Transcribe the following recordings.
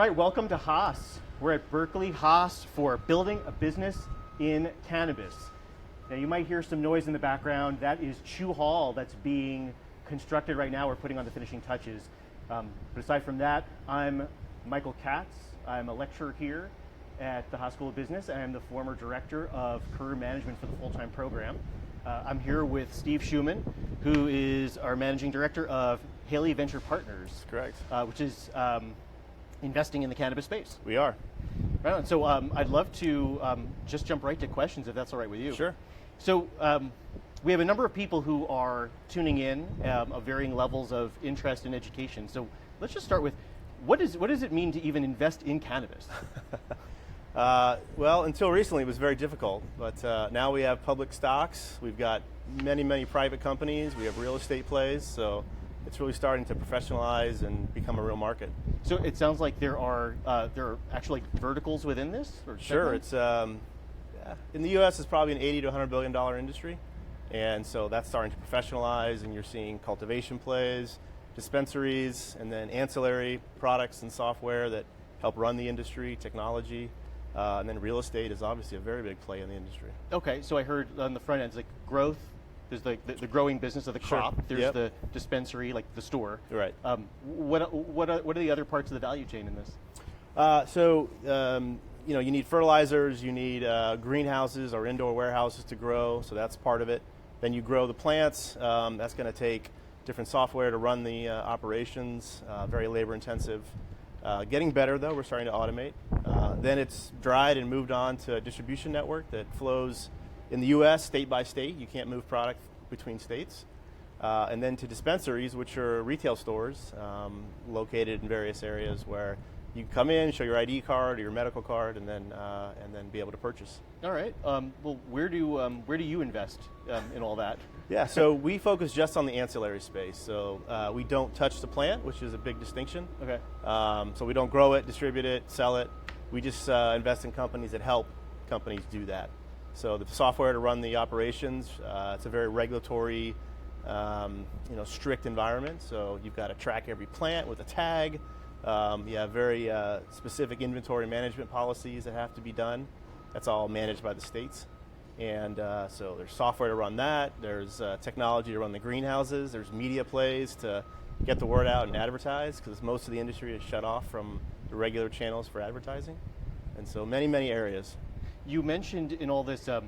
right, welcome to Haas. We're at Berkeley Haas for building a business in cannabis. Now you might hear some noise in the background. That is Chew Hall that's being constructed right now. We're putting on the finishing touches. But aside from that, I'm Michael Katz. I'm a lecturer here at the Haas School of Business, and I'm the former director of career management for the full-time program. I'm here with Steve Schuman, who is our managing director of Haley Venture Partners. Correct. Which is investing in the cannabis space. We are. Right on. So I'd love to just jump right to questions if that's all right with you. Sure. So we have a number of people who are tuning in of varying levels of interest in education. So let's just start with, what does it mean to even invest in cannabis? Well, until recently it was very difficult, but now we have public stocks. We've got many private companies. We have real estate plays. So it's really starting to professionalize and become a real market. So it sounds like there are actually verticals within this? Or sure. It's in the U.S. it's probably an $80 to $100 billion industry, and so that's starting to professionalize. And you're seeing cultivation plays, dispensaries, and then ancillary products and software that help run the industry, technology, and then real estate is obviously a very big play in the industry. Okay, so I heard on the front end, it's like growth. There's the growing business of the crop. Sure. There's the dispensary, like the store. Right. What are the other parts of the value chain in this? You need fertilizers, you need greenhouses or indoor warehouses to grow, so that's part of it. Then you grow the plants. That's going to take different software to run the operations, very labor intensive. Getting better though, we're starting to automate. Then it's dried and moved on to a distribution network that flows in the U.S. state by state. You can't move product between states. And then to dispensaries, which are retail stores located in various areas where you can come in, show your ID card or your medical card, and then be able to purchase. All right. Well, where do you invest in all that? Yeah. So we focus just on the ancillary space. So we don't touch the plant, which is a big distinction. Okay. So we don't grow it, distribute it, sell it. We just invest in companies that help companies do that. So the software to run the operations, it's a very regulatory, strict environment. So you've got to track every plant with a tag. You have very specific inventory management policies that have to be done. That's all managed by the states. And so there's software to run that. There's technology to run the greenhouses. There's media plays to get the word out and advertise, because most of the industry is shut off from the regular channels for advertising. And so many areas. You mentioned in all this the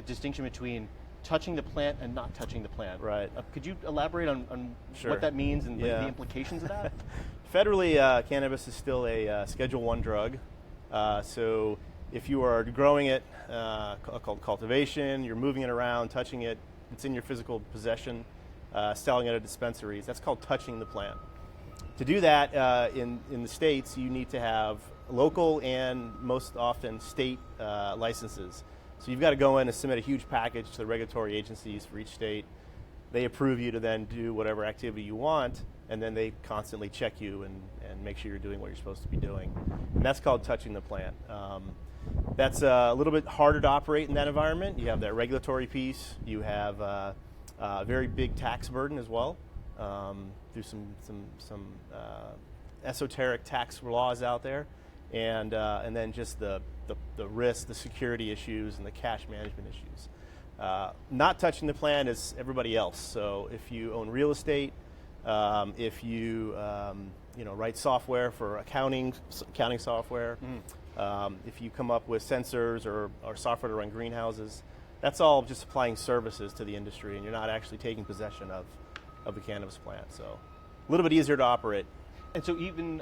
distinction between touching the plant and not touching the plant. Right. Could you elaborate on Sure. what that means and the implications of that? Federally, cannabis is still a Schedule I drug. So if you are growing it, called cultivation, you're moving it around, touching it, it's in your physical possession, selling it at dispensaries, that's called touching the plant. To do that in the states, you need to have local and most often state licenses. So you've got to go in and submit a huge package to the regulatory agencies for each state. They approve you to then do whatever activity you want, and then they constantly check you and make sure you're doing what you're supposed to be doing. And that's called touching the plant. That's a little bit harder to operate in that environment. You have that regulatory piece. You have a very big tax burden as well, through some esoteric tax laws out there. And then just the risk, the security issues, and the cash management issues. Not touching the plant is everybody else. So if you own real estate, if you write software for accounting software, if you come up with sensors or software to run greenhouses, that's all just supplying services to the industry, and you're not actually taking possession of the cannabis plant. So a little bit easier to operate. And so even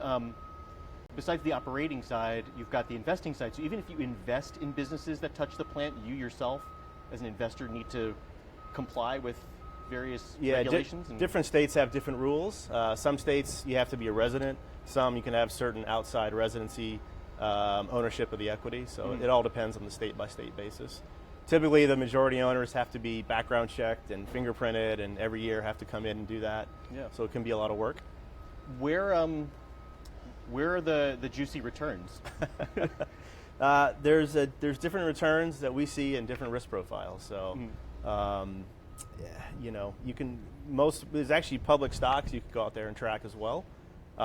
besides the operating side, you've got the investing side. So even if you invest in businesses that touch the plant, you yourself as an investor need to comply with various regulations? Different states have different rules. Some states you have to be a resident. Some you can have certain outside residency ownership of the equity. So it all depends on the state by state basis. Typically the majority owners have to be background checked and fingerprinted, and every year have to come in and do that. Yeah. So it can be a lot of work. Where are the juicy returns? There's different returns that we see and different risk profiles. So, there's actually public stocks you can go out there and track as well.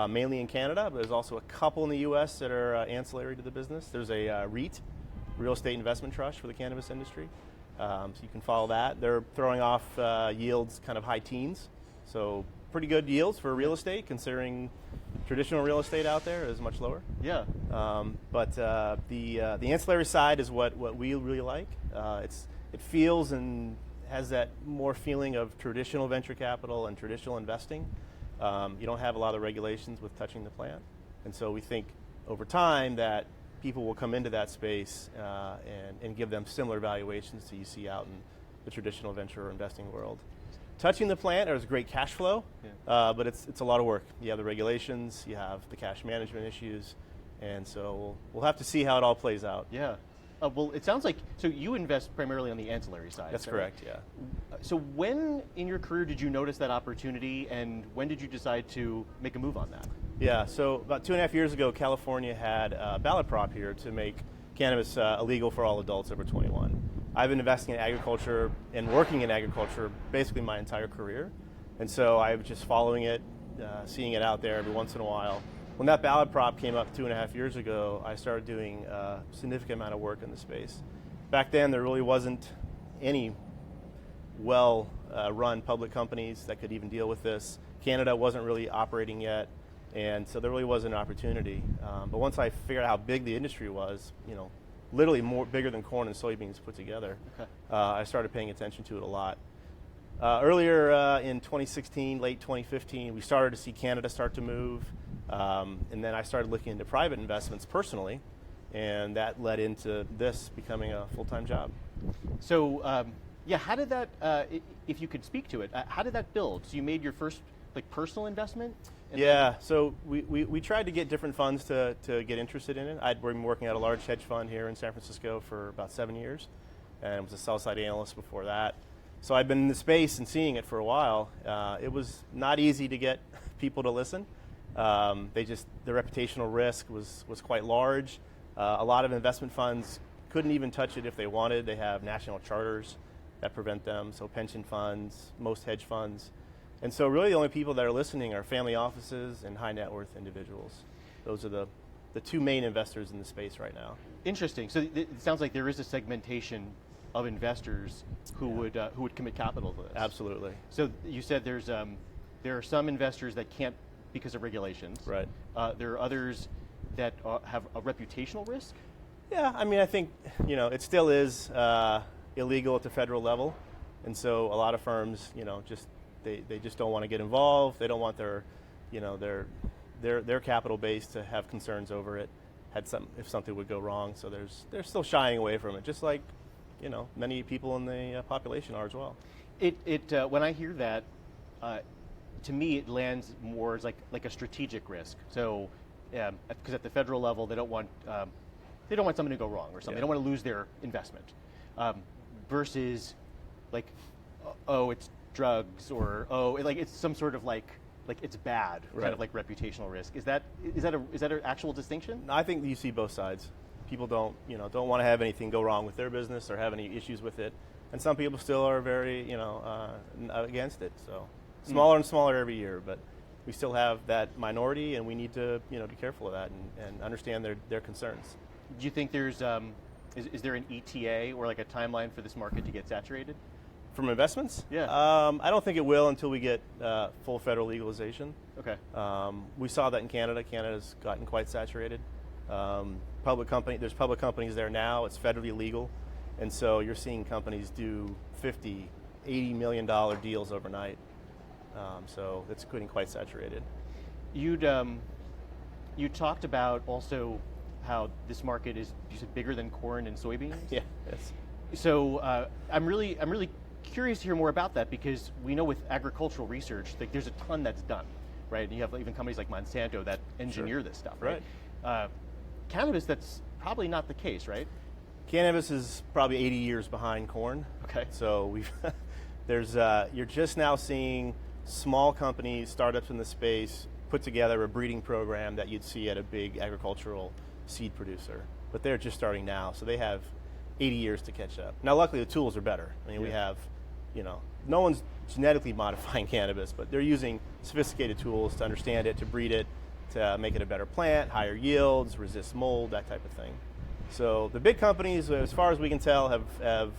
mainly in Canada, but there's also a couple in the US that are ancillary to the business. There's a REIT, Real Estate Investment Trust, for the cannabis industry. So you can follow that. They're throwing off yields kind of high teens, so pretty good yields for real estate, considering traditional real estate out there is much lower. Yeah. But the ancillary side is what we really like. It feels and has that more feeling of traditional venture capital and traditional investing. You don't have a lot of regulations with touching the plant, and so we think over time that people will come into that space and give them similar valuations to you see out in the traditional venture investing world. Touching the plant, there's great cash flow, but it's a lot of work. You have the regulations, you have the cash management issues, and so we'll have to see how it all plays out. Yeah. Well, it sounds like, so you invest primarily on the ancillary side. That's correct, yeah. So when in your career did you notice that opportunity, and when did you decide to make a move on that? Yeah, so about 2.5 years ago, California had a ballot prop here to make cannabis illegal for all adults over 21. I've been investing in agriculture and working in agriculture basically my entire career, and so I was just following it, seeing it out there every once in a while. When that ballot prop came up 2.5 years ago, I started doing a significant amount of work in the space. Back then, there really wasn't any well-run public companies that could even deal with this. Canada wasn't really operating yet, and so there really wasn't an opportunity. But once I figured out how big the industry was, literally bigger than corn and soybeans put together, I started paying attention to it a lot. Earlier in 2016, late 2015, we started to see Canada start to move. And then I started looking into private investments personally, and that led into this becoming a full-time job. So, how did that, if you could speak to it, how did that build? So you made your first personal investment? So we tried to get different funds to get interested in it. I'd been working at a large hedge fund here in San Francisco for about 7 years, and was a sell-side analyst before that. So I'd been in the space and seeing it for a while. It was not easy to get people to listen. The reputational risk was quite large. A lot of investment funds couldn't even touch it if they wanted. They have national charters that prevent them, so pension funds, most hedge funds. And so really the only people that are listening are family offices and high net worth individuals. Those are the two main investors in the space right now. Interesting. So it sounds like there is a segmentation of investors who would commit capital to this. Absolutely. So you said there are some investors that can't because of regulations. Right. There are others that have a reputational risk. Yeah, I think it still is illegal at the federal level, and so a lot of firms they just don't want to get involved. They don't want their capital base to have concerns over it if something would go wrong. So they're still shying away from it, just like many people in the population are as well. When I hear that, to me it lands more as like a strategic risk. So because at the federal level they don't want something to go wrong or something. They don't want to lose their investment. Versus it's drugs or it's some sort of like it's bad, right, kind of like reputational risk. Is that an actual distinction? I think you see both sides. People don't want to have anything go wrong with their business or have any issues with it, and some people still are very against it. So smaller and smaller every year, but we still have that minority, and we need to be careful of that and understand their concerns. Do you think there's is there an ETA or like a timeline for this market to get saturated? From investments? Yeah. I don't think it will until we get full federal legalization. Okay. We saw that in Canada. Canada's gotten quite saturated. There's public companies there now. It's federally legal, and so you're seeing companies do $50, $80 million deals overnight. So it's getting quite saturated. You talked about also how this market is, you said, bigger than corn and soybeans. Yeah. Yes. So I'm really curious to hear more about that, because we know with agricultural research, there's a ton that's done, right? And you have even companies like Monsanto that engineer this stuff, right? Cannabis, that's probably not the case, right? Cannabis is probably 80 years behind corn. Okay. So you're just now seeing small companies, startups in the space, put together a breeding program that you'd see at a big agricultural seed producer. But they're just starting now, so they have 80 years to catch up. Now, luckily, the tools are better. I mean, we have, no one's genetically modifying cannabis, but they're using sophisticated tools to understand it, to breed it, to make it a better plant, higher yields, resist mold, that type of thing. So the big companies, as far as we can tell, have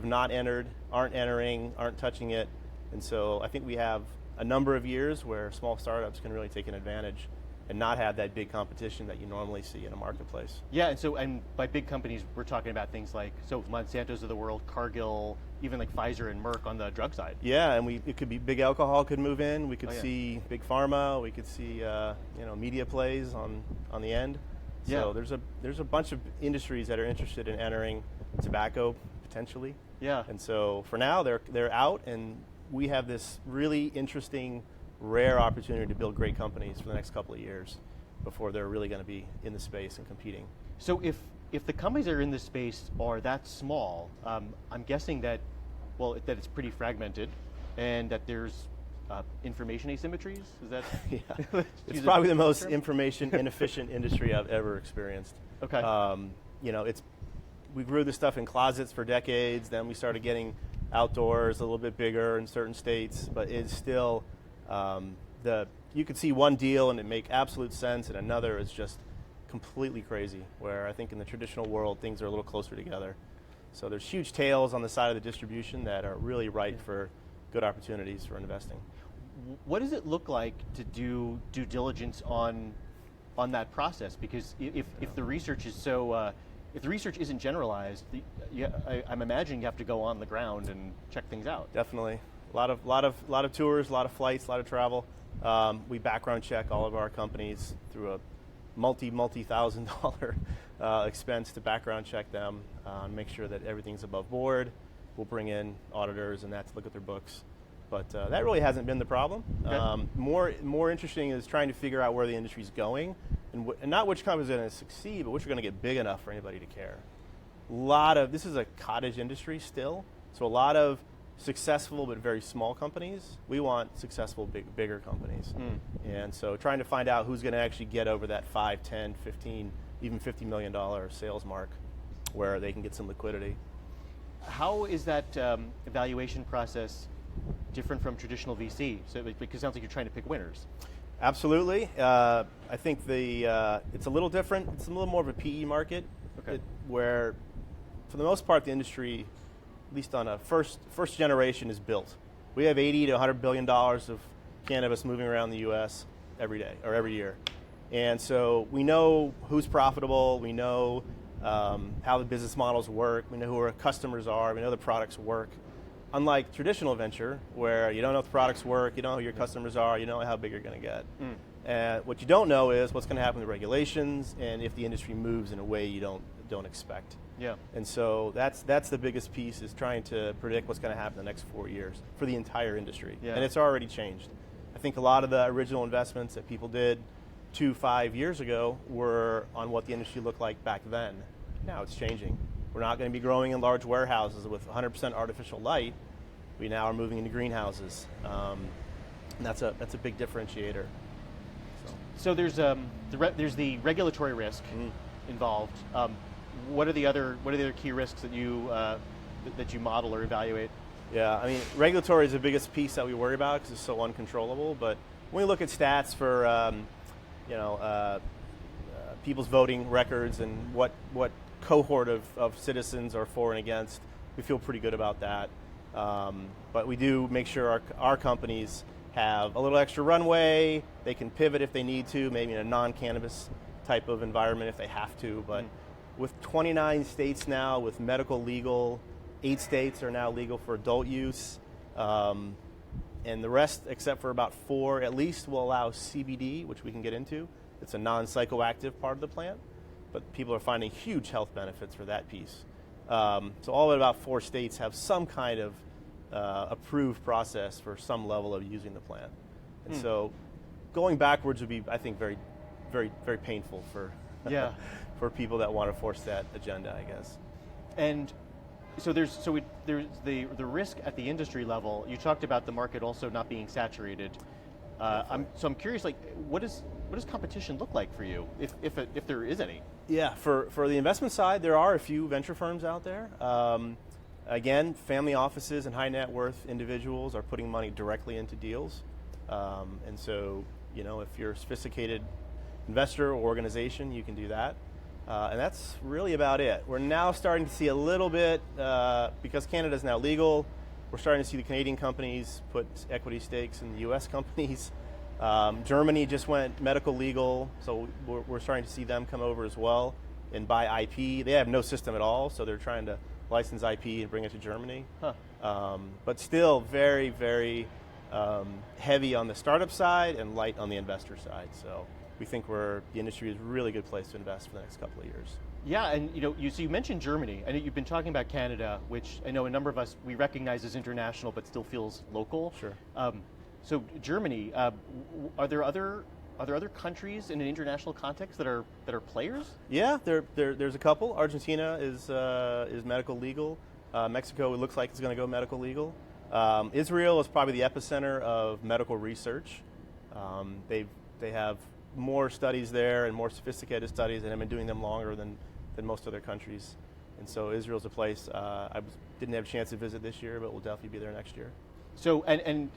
not entered, aren't entering, aren't touching it. And so I think we have a number of years where small startups can really take an advantage and not have that big competition that you normally see in a marketplace. Yeah, and by big companies, we're talking about things like, Monsanto's of the world, Cargill, even like Pfizer and Merck on the drug side. Yeah, and it could be big alcohol could move in. We could yeah. see big pharma. We could see media plays on the end. So there's a bunch of industries that are interested in entering tobacco potentially. Yeah. And so for now they're out, and we have this really interesting, rare opportunity to build great companies for the next couple of years before they're really going to be in the space and competing. So if the companies that are in this space are that small, I'm guessing that it's pretty fragmented, and that there's information asymmetries. Is that? Yeah. It's probably the most information inefficient industry I've ever experienced. Okay. We grew this stuff in closets for decades. Then we started getting outdoors a little bit bigger in certain states, but it's still you could see one deal and it make absolute sense, and another is just completely crazy. Where I think in the traditional world things are a little closer together. So there's huge tails on the side of the distribution that are really ripe for good opportunities for investing. What does it look like to do due diligence on that process? Because if the research is if the research isn't generalized, I'm imagining you have to go on the ground and check things out. Definitely, a lot of tours, a lot of flights, a lot of travel. We background check all of our companies through a multi-$1,000 expense to background check them, make sure that everything's above board. We'll bring in auditors and that to look at their books. But that really hasn't been the problem. Okay. More interesting is trying to figure out where the industry's going, and not which company's going to succeed, but which are going to get big enough for anybody to care. This is a cottage industry still, so a lot of successful but very small companies. We want successful bigger companies. And so trying to find out who's going to actually get over that 5, 10, 15, even $50 million sales mark where they can get some liquidity. How is that evaluation process different from traditional VC? So, because it sounds like you're trying to pick winners. Absolutely. I think it's a little different. It's a little more of a PE market, where for the most part the industry, at least on a first generation, is built. We have $80 to $100 billion of cannabis moving around the U.S. every day or every year. And so we know who's profitable, we know how the business models work, we know who our customers are, we know the products work. Unlike traditional venture, where you don't know if the products work, you don't know who your customers are, you don't know how big you're going to get. And what you don't know is what's going to happen with regulations and if the industry moves in a way you don't expect. Yeah. And so that's the biggest piece, is trying to predict what's going to happen in the next 4 years for the entire industry. Yeah. And it's already changed. I think a lot of the original investments that people did 2-5 years ago were on what the industry looked like back then. Now it's changing. We're not going to be growing in large warehouses with 100% artificial light. We now are moving into greenhouses. And that's a big differentiator. So there's the regulatory risk involved. What are the other key risks that you model or evaluate? Yeah, I mean, regulatory is the biggest piece that we worry about because it's so uncontrollable. But when we look at stats for people's voting records and what cohort of citizens are for and against, we feel pretty good about that. But we do make sure our companies have a little extra runway. They can pivot if they need to, maybe in a non-cannabis type of environment if they have to. But with 29 states now with medical legal, 8 states are now legal for adult use, and the rest, except for about 4 at least, will allow CBD, which we can get into. It's a non-psychoactive part of the plant, but people are finding huge health benefits for that piece. So all but about 4 states have some kind of approved process for some level of using the plant. And so going backwards would be, I think, very, very, very painful for for people that want to force that agenda, I guess. And so there's the risk at the industry level. You talked about the market also not being saturated. I'm curious, like, what does competition look like for you, if there is any? Yeah, for the investment side, there are a few venture firms out there. again, family offices and high net worth individuals are putting money directly into deals. And so, if you're a sophisticated investor or organization, you can do that. And that's really about it. We're now starting to see a little bit, because Canada is now legal, we're starting to see the Canadian companies put equity stakes in the US companies. Germany just went medical legal, so we're starting to see them come over as well and buy IP. They have no system at all, so they're trying to license IP and bring it to Germany. But still very, very heavy on the startup side and light on the investor side. So we think the industry is a really good place to invest for the next couple of years. Yeah, and you mentioned Germany, and you've been talking about Canada, which I know a number of us, we recognize as international, but still feels local. Sure. So Germany, are there other countries in an international context that are players? Yeah, there's a couple. Argentina is medical legal. Mexico, it looks like it's going to go medical legal. Israel is probably the epicenter of medical research. They have more studies there and more sophisticated studies, and have been doing them longer than most other countries. And so Israel's a place I didn't have a chance to visit this year, but we'll definitely be there next year. So, and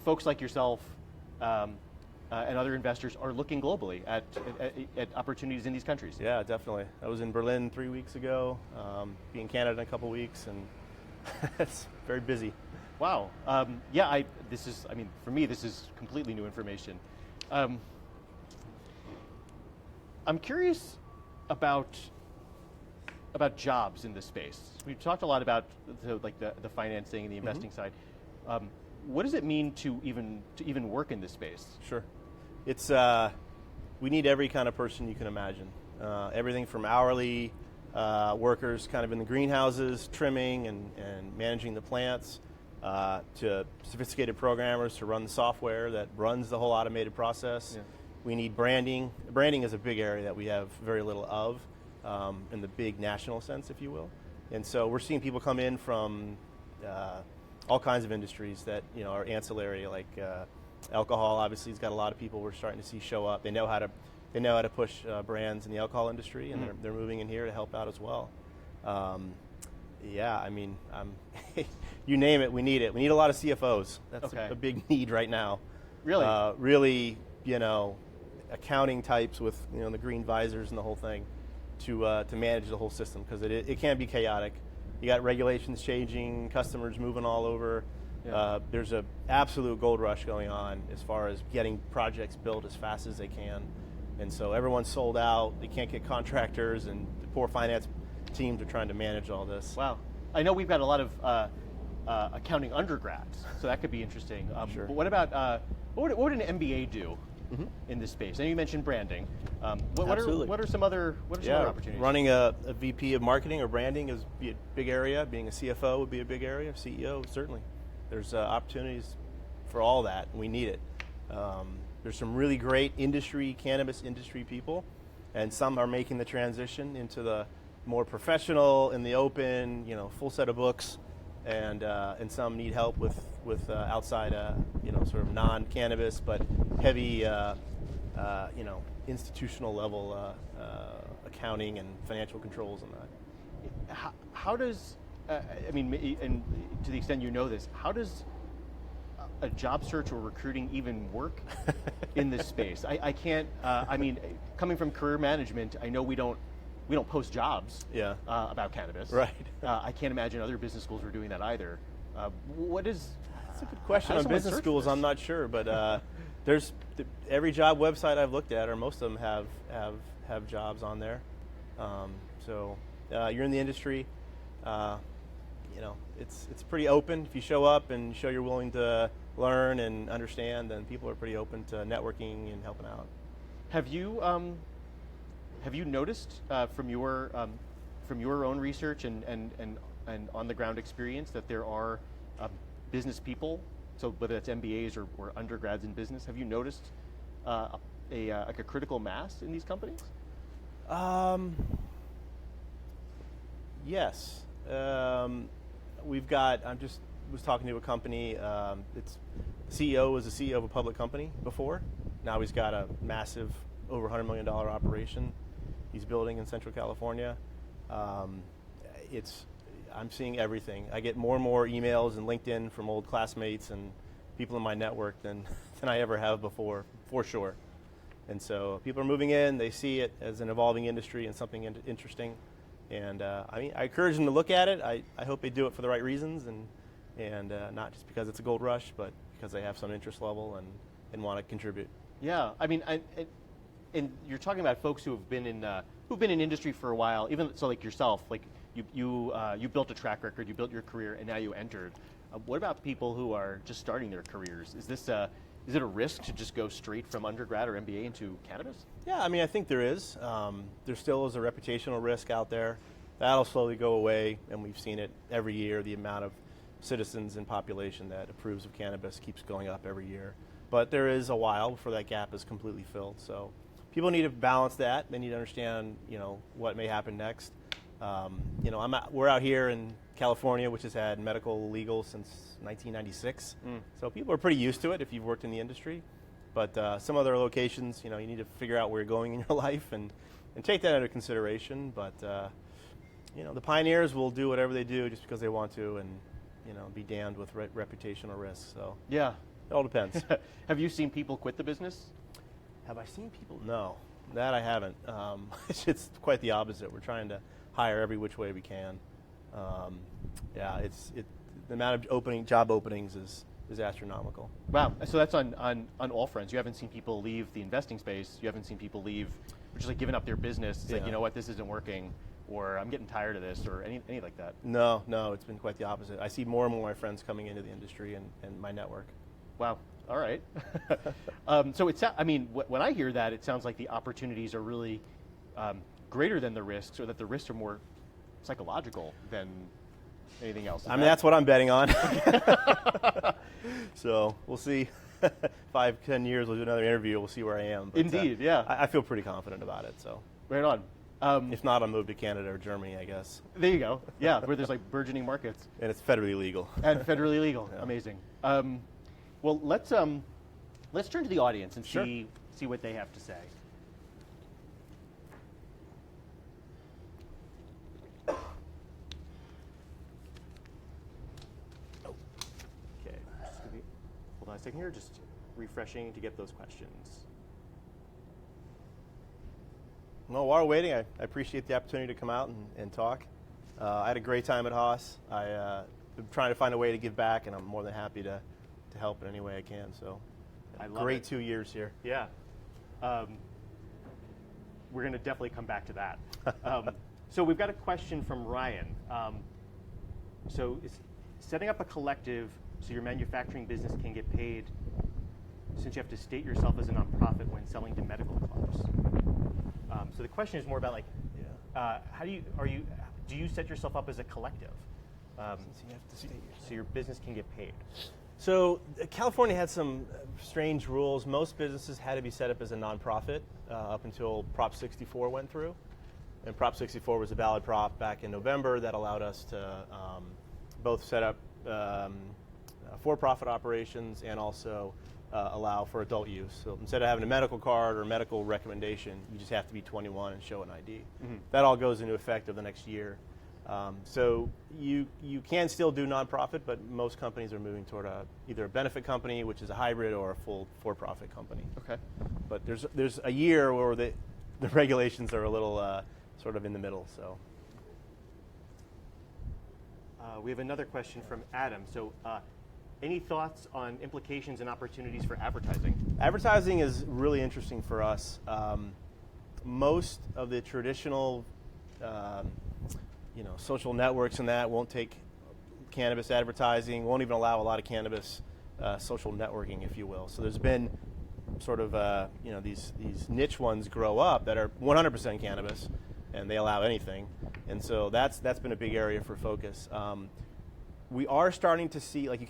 folks like yourself and other investors are looking globally at opportunities in these countries. Yeah, definitely. I was in Berlin 3 weeks ago, be in Canada in a couple weeks, and it's very busy. Wow. For me, this is completely new information. I'm curious about jobs in this space. We've talked a lot about the financing and the investing side. What does it mean to even work in this space? Sure. It's we need every kind of person you can imagine. Everything from hourly workers kind of in the greenhouses, trimming and managing the plants, to sophisticated programmers to run the software that runs the whole automated process. Yeah. We need branding. Branding is a big area that we have very little of in the big national sense, if you will. And so we're seeing people come in from all kinds of industries that are ancillary, like alcohol. Obviously, has got a lot of people we're starting to see show up. They know how to push brands in the alcohol industry, and they're moving in here to help out as well. Yeah, I mean, you name it, we need it. We need a lot of CFOs. That's a big need right now. Really? Really, accounting types with the green visors and the whole thing to manage the whole system, because it can be chaotic. You got regulations changing, customers moving all over. Yeah. There's an absolute gold rush going on as far as getting projects built as fast as they can. And so everyone's sold out. They can't get contractors, and the poor finance teams are trying to manage all this. Wow. I know we've got a lot of accounting undergrads, so that could be interesting. Sure. But what about, what would an MBA do in this space? I know you mentioned branding. What are some other opportunities? Running a VP of marketing or branding is a big area. Being a CFO would be a big area. CEO, certainly. There's opportunities for all that, and we need it. There's some really great cannabis industry people, and some are making the transition into the more professional, in the open, full set of books, and some need help with outside, sort of non-cannabis but heavy, institutional level accounting and financial controls and that. How does, and to the extent you know this, how does a job search or recruiting even work in this space? I can't. Coming from career management, I know we don't post jobs about cannabis. Right. I can't imagine other business schools are doing that either. That's a good question. On business schools, I'm not sure, but there's every job website I've looked at, or most of them have jobs on there. So you're in the industry. It's pretty open. If you show up and show you're willing to learn and understand, then people are pretty open to networking and helping out. Have you noticed from your own research and on the ground experience that there are business people, so whether it's MBAs or undergrads in business, have you noticed a critical mass in these companies? Yes. We've got, was talking to a company, its CEO was the CEO of a public company before. Now he's got a massive, over $100 million operation he's building in Central California. I'm seeing everything. I get more and more emails and LinkedIn from old classmates and people in my network than I ever have before, for sure. And so people are moving in, they see it as an evolving industry and something interesting. And I encourage them to look at it. I hope they do it for the right reasons and not just because it's a gold rush, but because they have some interest level and want to contribute. Yeah, I mean, and you're talking about folks who have been in industry for a while, even so, like yourself, like you built a track record, you built your career, and now you entered. What about people who are just starting their careers? Is it a risk to just go straight from undergrad or MBA into cannabis? Yeah, I mean, I think there is. There still is a reputational risk out there. That'll slowly go away, and we've seen it every year. The amount of citizens and population that approves of cannabis keeps going up every year. But there is a while before that gap is completely filled. So people need to balance that. They need to understand, what may happen next. We're out here in California, which has had medical legal since 1996. So people are pretty used to it if you've worked in the industry. But some other locations, you need to figure out where you're going in your life and take that into consideration. But the pioneers will do whatever they do just because they want to, and be damned with reputational risks. So yeah, it all depends. Have you seen people quit the business? Have I seen people? No, that I haven't. It's quite the opposite. We're trying to hire every which way we can. The amount of job openings is astronomical. Wow, so that's on all fronts. You haven't seen people leave the investing space. You haven't seen people leave, just like giving up their business. It's like, you know what, this isn't working, or I'm getting tired of this, or any like that. No, it's been quite the opposite. I see more and more of my friends coming into the industry and my network. Wow. All right. So when I hear that, it sounds like the opportunities are really greater than the risks, or that the risks are more psychological than anything else. That's what I'm betting on. So we'll see. 5-10 years, we'll do another interview. We'll see where I am. But, Indeed, yeah. I feel pretty confident about it. So right on. If not, I'll move to Canada or Germany, I guess. There you go. Yeah, where there's like burgeoning markets. And it's federally legal. And federally legal. Yeah. Amazing. Well, let's turn to the audience and Sure. see what they have to say. Okay, hold on a second here, just refreshing to get those questions. Well, while we're waiting, I appreciate the opportunity to come out and talk. I had a great time at Haas. I'm trying to find a way to give back, and I'm more than happy to help in any way I can. So, great 2 years here. Yeah. We're going to definitely come back to that. So we've got a question from Ryan. So is setting up a collective so your manufacturing business can get paid, since you have to state yourself as a nonprofit when selling to medical clubs. So the question is more about like, do you set yourself up as a collective? So your business can get paid. So California had some strange rules. Most businesses had to be set up as a nonprofit up until Prop 64 went through. And Prop 64 was a valid prop back in November that allowed us to both set up for-profit operations and also allow for adult use. So instead of having a medical card or a medical recommendation, you just have to be 21 and show an ID. Mm-hmm. That all goes into effect over the next year. So you can still do nonprofit, but most companies are moving toward either a benefit company, which is a hybrid, or a full for-profit company. Okay. But there's a year where the regulations are a little sort of in the middle. So we have another question from Adam. So any thoughts on implications and opportunities for advertising? Advertising is really interesting for us. Most of the traditional social networks and that won't take cannabis advertising, won't even allow a lot of cannabis social networking, if you will. So there's been sort of these niche ones grow up that are 100% cannabis, and they allow anything. And so that's been a big area for focus. We are starting to see, like, I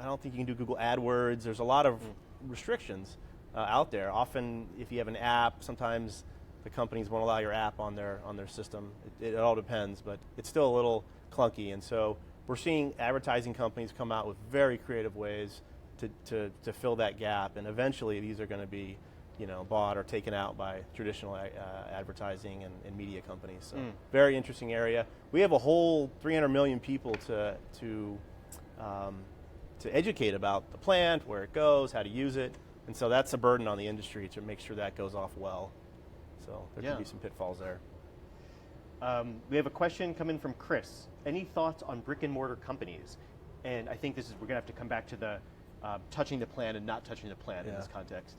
don't think you can do Google AdWords. There's a lot of restrictions out there. Often, if you have an app, sometimes the companies won't allow your app on their system. It all depends, but it's still a little clunky. And so we're seeing advertising companies come out with very creative ways to fill that gap. And eventually, these are going to be bought or taken out by traditional advertising and media companies. So very interesting area. We have a whole 300 million people to educate about the plant, where it goes, how to use it, and so that's a burden on the industry to make sure that goes off well. So there could be some pitfalls there. We have a question coming from Chris. Any thoughts on brick and mortar companies? And I think we're going to have to come back to the touching the plant and not touching the plant in this context.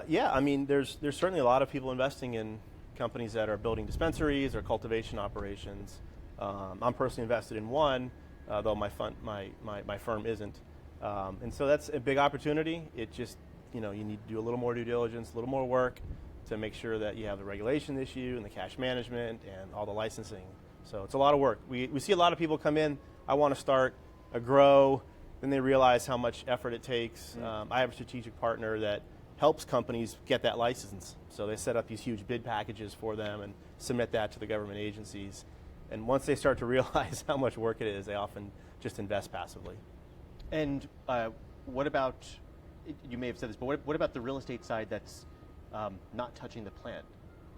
Yeah, I mean, there's certainly a lot of people investing in companies that are building dispensaries or cultivation operations. I'm personally invested in one, though my firm isn't. And so that's a big opportunity. It just, you need to do a little more due diligence, a little more work to make sure that you have the regulation issue and the cash management and all the licensing. So it's a lot of work. We see a lot of people come in, I want to start a grow, then they realize how much effort it takes. I have a strategic partner that helps companies get that license. So they set up these huge bid packages for them and submit that to the government agencies. And once they start to realize how much work it is, they often just invest passively. And what about, you may have said this, but what about the real estate side that's not touching the plant?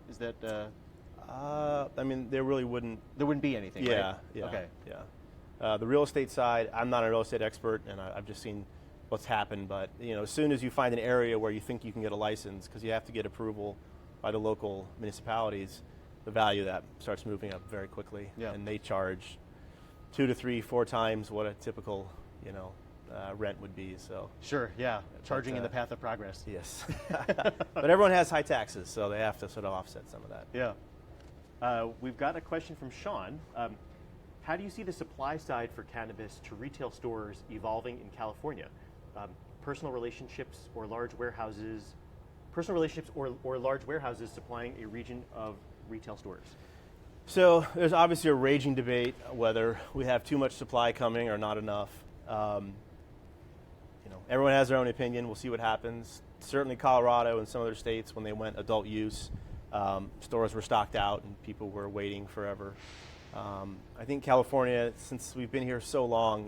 Is that? I mean, there wouldn't be anything. Yeah, right? yeah. Okay. Yeah. The real estate side, I'm not a real estate expert, and I've just seen what's happened. But as soon as you find an area where you think you can get a license, because you have to get approval by the local municipalities, the value of that starts moving up very quickly. Yeah. And they charge 2 to 3, 4 times what a typical rent would be. So sure, yeah, charging in the path of progress. Yes. But everyone has high taxes, so they have to sort of offset some of that. Yeah. We've got a question from Sean. How do you see the supply side for cannabis to retail stores evolving in California? Personal relationships or large warehouses supplying a region of retail stores? So there's obviously a raging debate whether we have too much supply coming or not enough. Everyone has their own opinion. We'll see what happens. Certainly Colorado and some other states, when they went adult use, stores were stocked out and people were waiting forever. I think California, since we've been here so long,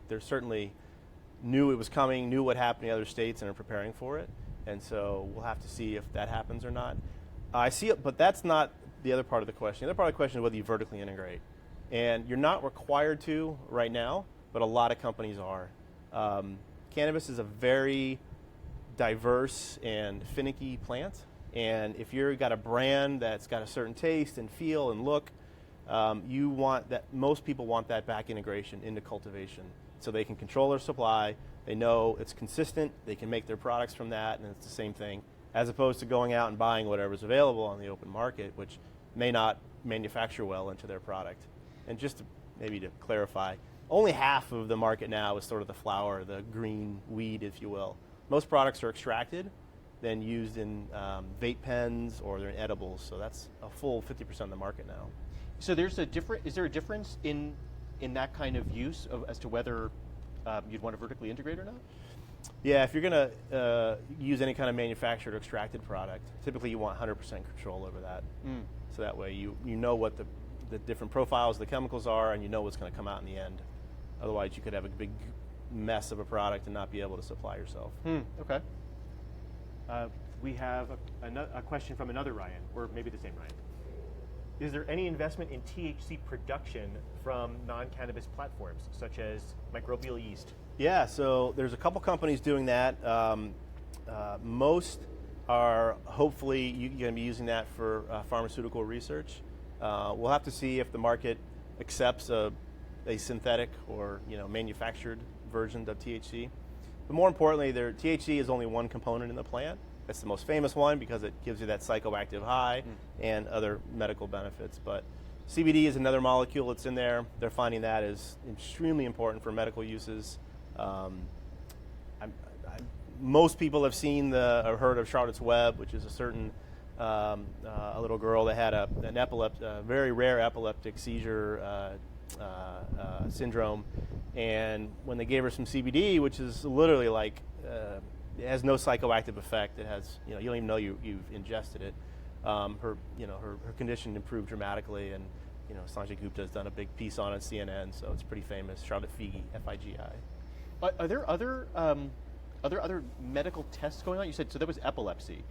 they're certainly knew it was coming, knew what happened in other states, and are preparing for it. And so we'll have to see if that happens or not. I see it, but that's not the other part of the question. The other part of the question is whether you vertically integrate. And you're not required to right now, but a lot of companies are. Cannabis is a very diverse and finicky plant. And if you've got a brand that's got a certain taste and feel and look, you want that. Most people want that back integration into cultivation, so they can control their supply. They know it's consistent. They can make their products from that, and it's the same thing, as opposed to going out and buying whatever's available on the open market, which may not manufacture well into their product. And just maybe to clarify, only half of the market now is sort of the flower, the green weed, if you will. Most products are extracted, then used in vape pens or they're in edibles. So that's a full 50% of the market now. So is there a difference in that kind of use as to whether you'd want to vertically integrate or not? Yeah, if you're going to use any kind of manufactured or extracted product, typically you want 100% control over that. So that way you know what the different profiles of the chemicals are, and you know what's going to come out in the end. Otherwise, you could have a big mess of a product and not be able to supply yourself. Okay. We have a question from another Ryan, or maybe the same Ryan. Is there any investment in THC production from non-cannabis platforms, such as microbial yeast? Yeah, so there's a couple companies doing that. Most are hopefully going to be using that for pharmaceutical research. We'll have to see if the market accepts a synthetic or manufactured version of THC. But more importantly, THC is only one component in the plant. That's the most famous one because it gives you that psychoactive high and other medical benefits. But CBD is another molecule that's in there. They're finding that is extremely important for medical uses. Most people have seen or heard of Charlotte's Web, which is a certain a little girl that had a very rare epileptic seizure syndrome, and when they gave her some CBD, which is literally like it has no psychoactive effect. It has you don't even know you've ingested it. Her condition improved dramatically, and Sanjay Gupta has done a big piece on it at CNN, so it's pretty famous. Charlotte Figi, F-I-G-I. Are there other Are there other medical tests going on? You said, so that was epilepsy.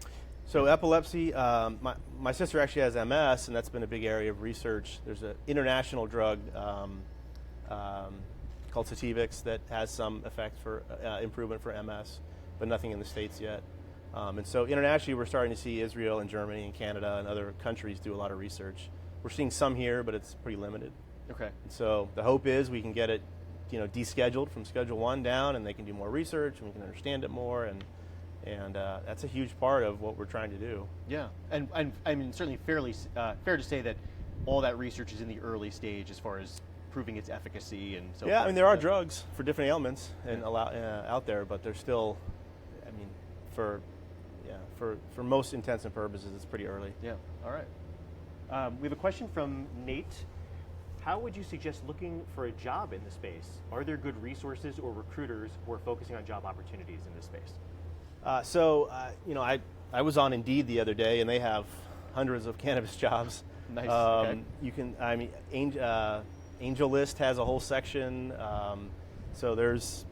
So epilepsy, my sister actually has MS, and that's been a big area of research. There's an international drug called Cultivation that has some effect for improvement for MS, but nothing in the States yet. And so internationally, we're starting to see Israel and Germany and Canada and other countries do a lot of research. We're seeing some here, but it's pretty limited. Okay. And so the hope is we can get it, descheduled from Schedule 1 down, and they can do more research, and we can understand it more, and that's a huge part of what we're trying to do. Yeah, and I mean, certainly fair to say that all that research is in the early stage as far as proving its efficacy and so forth. Yeah, I mean, there are drugs for different ailments and out there, but they're still, I mean, for most intents and purposes, it's pretty early. Yeah, all right. We have a question from Nate. How would you suggest looking for a job in the space? Are there good resources or recruiters who are focusing on job opportunities in this space? I was on Indeed the other day, and they have hundreds of cannabis jobs. Nice. Okay. You can, Angel List has a whole section. So there's,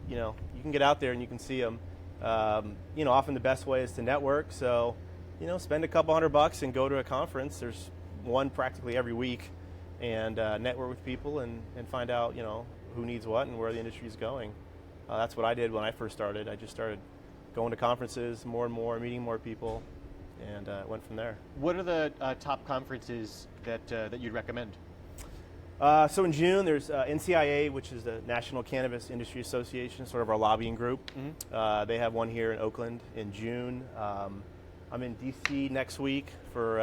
you can get out there and you can see them. Often the best way is to network. So, spend a couple $100 and go to a conference. There's one practically every week, and network with people and find out, who needs what and where the industry is going. That's what I did when I first started. I just started going to conferences more and more, meeting more people, and went from there. What are the top conferences that you'd recommend? So in June, there's NCIA, which is the National Cannabis Industry Association, sort of our lobbying group. Mm-hmm. They have one here in Oakland in June. I'm in DC next week for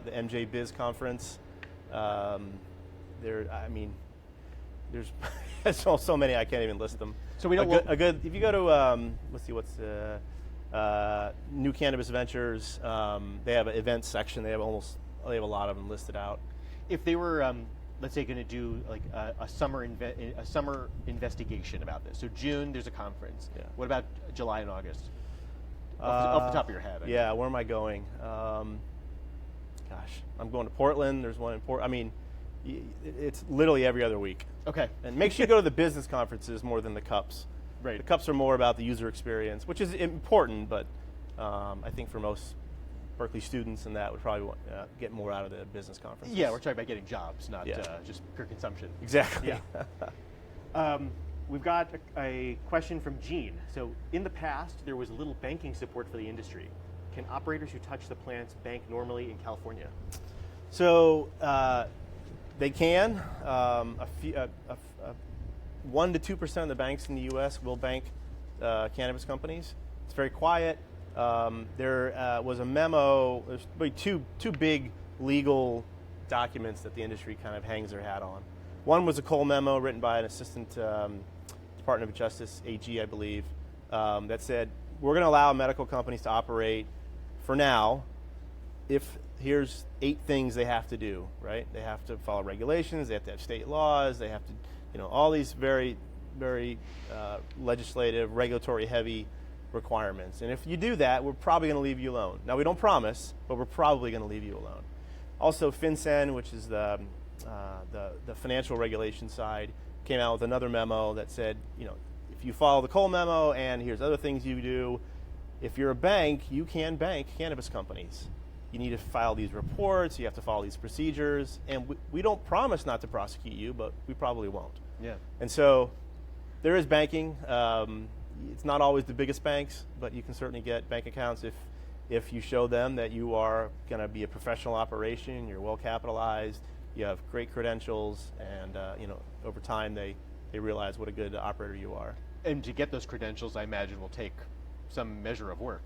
the MJ Biz conference. There's so many I can't even list them. So we don't. If you go to let's see, what's New Cannabis Ventures? They have an events section. They have a lot of them listed out. If they were, let's say, going to do like a summer investigation about this. So June, there's a conference. Yeah. What about July and August? Off the top of your head. Where am I going? I'm going to Portland. There's one in Portland. I mean, it's literally every other week. Okay. And make sure you go to the business conferences more than the cups. Right. The cups are more about the user experience, which is important, but I think for most Berkeley students and that would probably get more out of the business conferences. Yeah, we're talking about getting jobs, not just pure consumption. Exactly. Yeah. We've got a question from Gene. So in the past, there was little banking support for the industry. Can operators who touch the plants bank normally in California? So they can. 1 to 2% of the banks in the U.S. will bank cannabis companies. It's very quiet. There was a memo. There's really two big legal documents that the industry kind of hangs their hat on. One was a Cole memo written by an assistant Department of Justice AG, I believe, that said we're going to allow medical companies to operate for now if here's 8 things they have to do, right? They have to follow regulations, they have to have state laws, they have to, all these very, very legislative, regulatory heavy requirements. And if you do that, we're probably going to leave you alone. Now, we don't promise, but we're probably going to leave you alone. Also, FinCEN, which is the financial regulation side, came out with another memo that said, if you follow the Cole memo and here's other things you do, if you're a bank, you can bank cannabis companies. You need to file these reports, you have to follow these procedures, and we don't promise not to prosecute you, but we probably won't. Yeah. And so there is banking. It's not always the biggest banks, but you can certainly get bank accounts if you show them that you are going to be a professional operation, you're well capitalized, you have great credentials, and over time they realize what a good operator you are. And to get those credentials, I imagine, will take some measure of work.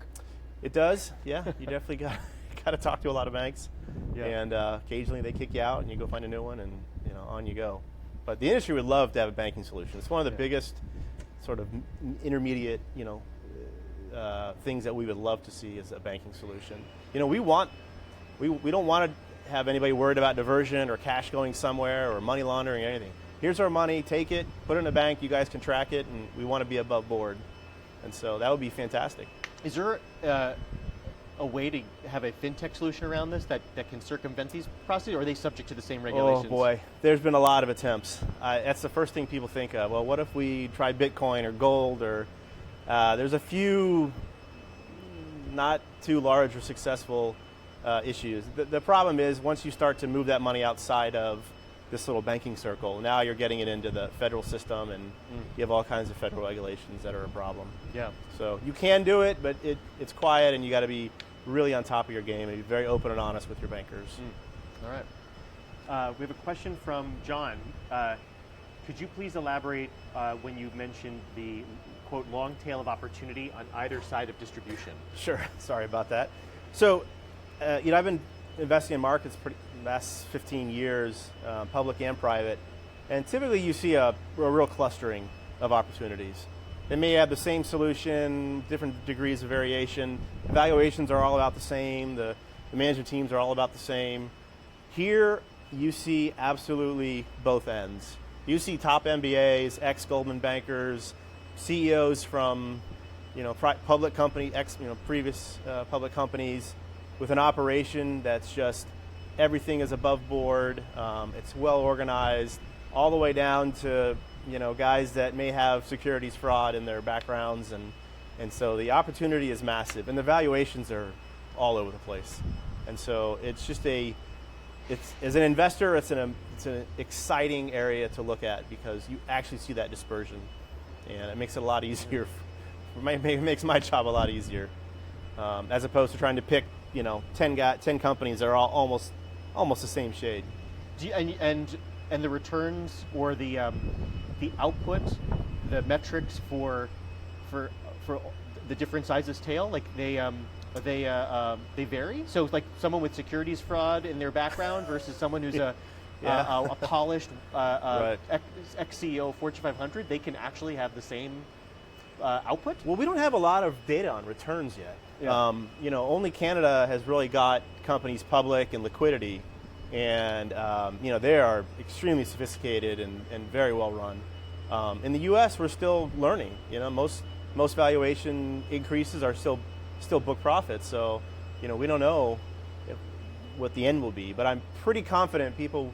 It does, yeah. You definitely got to talk to a lot of banks, and occasionally they kick you out, and you go find a new one, and on you go. But the industry would love to have a banking solution. It's one of the biggest sort of intermediate, things that we would love to see as a banking solution. We don't want to have anybody worried about diversion or cash going somewhere or money laundering or anything. Here's our money, take it, put it in a bank, you guys can track it, and we want to be above board. And so that would be fantastic. Is there a way to have a fintech solution around this that can circumvent these processes, or are they subject to the same regulations? Oh boy, there's been a lot of attempts. That's the first thing people think of. Well, what if we try Bitcoin or gold or There's a few not too large or successful issues. The problem is once you start to move that money outside of this little banking circle, now you're getting it into the federal system, and you have all kinds of federal regulations that are a problem. Yeah. So you can do it, but it's quiet, and you got to be really on top of your game and be very open and honest with your bankers. All right. We have a question from John. Could you please elaborate when you mentioned the, quote, long tail of opportunity on either side of distribution? Sure. Sorry about that. So, I've been investing in markets the last 15 years, public and private, and typically you see a real clustering of opportunities. They may have the same solution, different degrees of variation. Valuations are all about the same. The management teams are all about the same. Here, you see absolutely both ends. You see top MBAs, ex-Goldman bankers, CEOs from, public company, previous public companies, with an operation that's just everything is above board. It's well organized, all the way down to guys that may have securities fraud in their backgrounds, and so the opportunity is massive, and the valuations are all over the place, and so it's just as an investor, it's an exciting area to look at because you actually see that dispersion, and it makes it a lot easier. It makes my job a lot easier, as opposed to trying to pick 10 companies that are all almost the same shade. And the returns or the output, the metrics for the different sizes tail, like they vary. So it's like someone with securities fraud in their background versus someone who's a polished right. ex-CEO of Fortune 500, they can actually have the same output? Well, we don't have a lot of data on returns yet. Yeah. Only Canada has really got companies public and liquidity, and they are extremely sophisticated and very well run. In the U.S., we're still learning. Most valuation increases are still book profits, so we don't know what the end will be. But I'm pretty confident people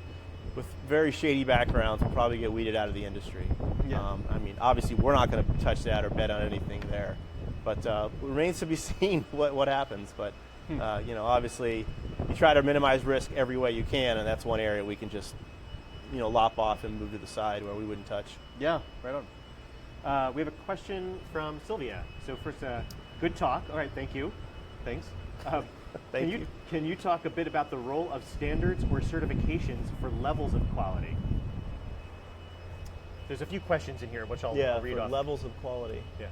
with very shady backgrounds will probably get weeded out of the industry. Yeah. Obviously, we're not going to touch that or bet on anything there, but it remains to be seen what happens. But obviously, you try to minimize risk every way you can, and that's one area we can just lop off and move to the side where we wouldn't touch. Yeah, right on. We have a question from Sylvia. So first, good talk. All right, thank you. Thanks. Thank you. Can you talk a bit about the role of standards or certifications for levels of quality? There's a few questions in here, which I'll read off. Levels of quality. Yeah.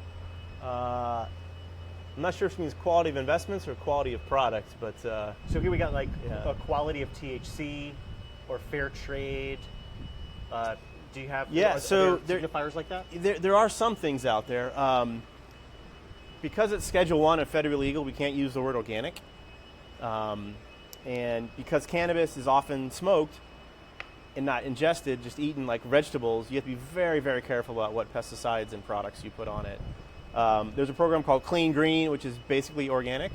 I'm not sure if it means quality of investments or quality of products, but so here we got a quality of THC or fair trade. Do you have are there signifiers like that? There are some things out there. Because it's Schedule 1 and federally legal, we can't use the word organic. And because cannabis is often smoked and not ingested, just eaten like vegetables, you have to be very, very careful about what pesticides and products you put on it. There's a program called Clean Green, which is basically organic.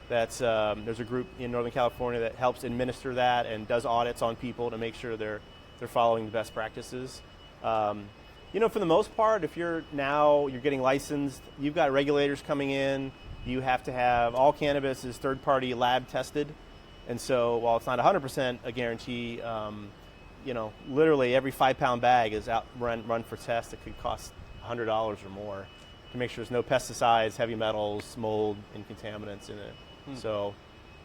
There's a group in Northern California that helps administer that and does audits on people to make sure they're following the best practices. For the most part, if you're getting licensed, you've got regulators coming in. You have to have all cannabis is third-party lab tested, and so while it's not 100% a guarantee, literally every 5-pound bag is run for tests. It could cost $100 or more to make sure there's no pesticides, heavy metals, mold, and contaminants in it. So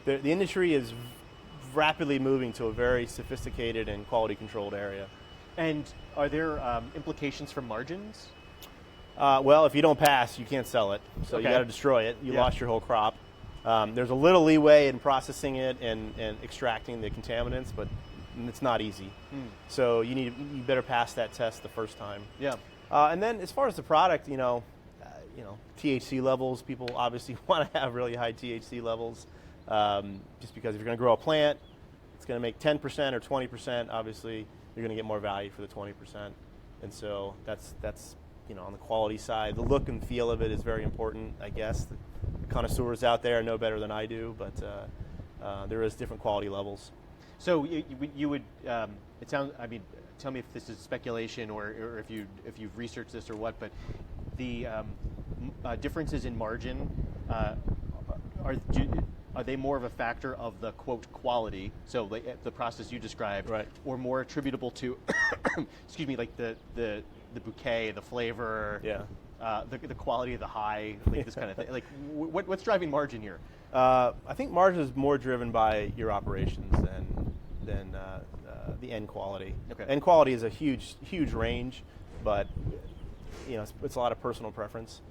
the industry is rapidly moving to a very sophisticated and quality-controlled area. And are there implications for margins? Well, if you don't pass, you can't sell it. So you got to destroy it. You lost your whole crop. There's a little leeway in processing it and extracting the contaminants, but it's not easy. So you better pass that test the first time. Yeah. And then as far as the product, THC levels, people obviously want to have really high THC levels, just because if you're going to grow a plant, it's going to make 10% or 20%. Obviously, you're going to get more value for the 20%. And so that's on the quality side. The look and feel of it is very important, I guess. The connoisseurs out there know better than I do, but there is different quality levels. So you would, it sounds, tell me if this is speculation or if you've researched this or what, but the differences in margin, are they more of a factor of the quote quality, so the process you described, right, or more attributable to, excuse me, like the bouquet, the flavor, yeah, the quality of the high, like this kind of thing? Like, what's driving margin here? I think margin is more driven by your operations than the end quality. Okay. End quality is a huge range, but it's a lot of personal preference.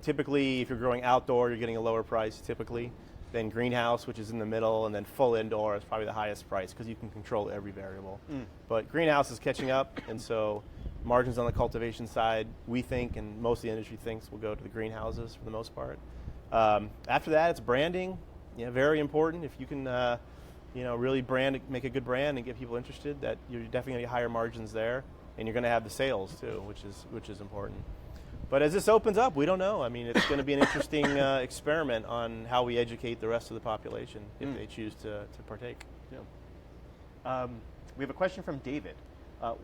Typically, if you're growing outdoor, you're getting a lower price typically. Then greenhouse, which is in the middle, and then full indoor is probably the highest price because you can control every variable. But greenhouse is catching up, and so margins on the cultivation side, we think, and most of the industry thinks, will go to the greenhouses for the most part. After that, it's branding. Very important. If you can, really make a good brand and get people interested, that you're definitely going to get higher margins there, and you're going to have the sales too, which is important. But as this opens up, we don't know. I mean, it's going to be an interesting experiment on how we educate the rest of the population if they choose to partake. Yeah. We have a question from David.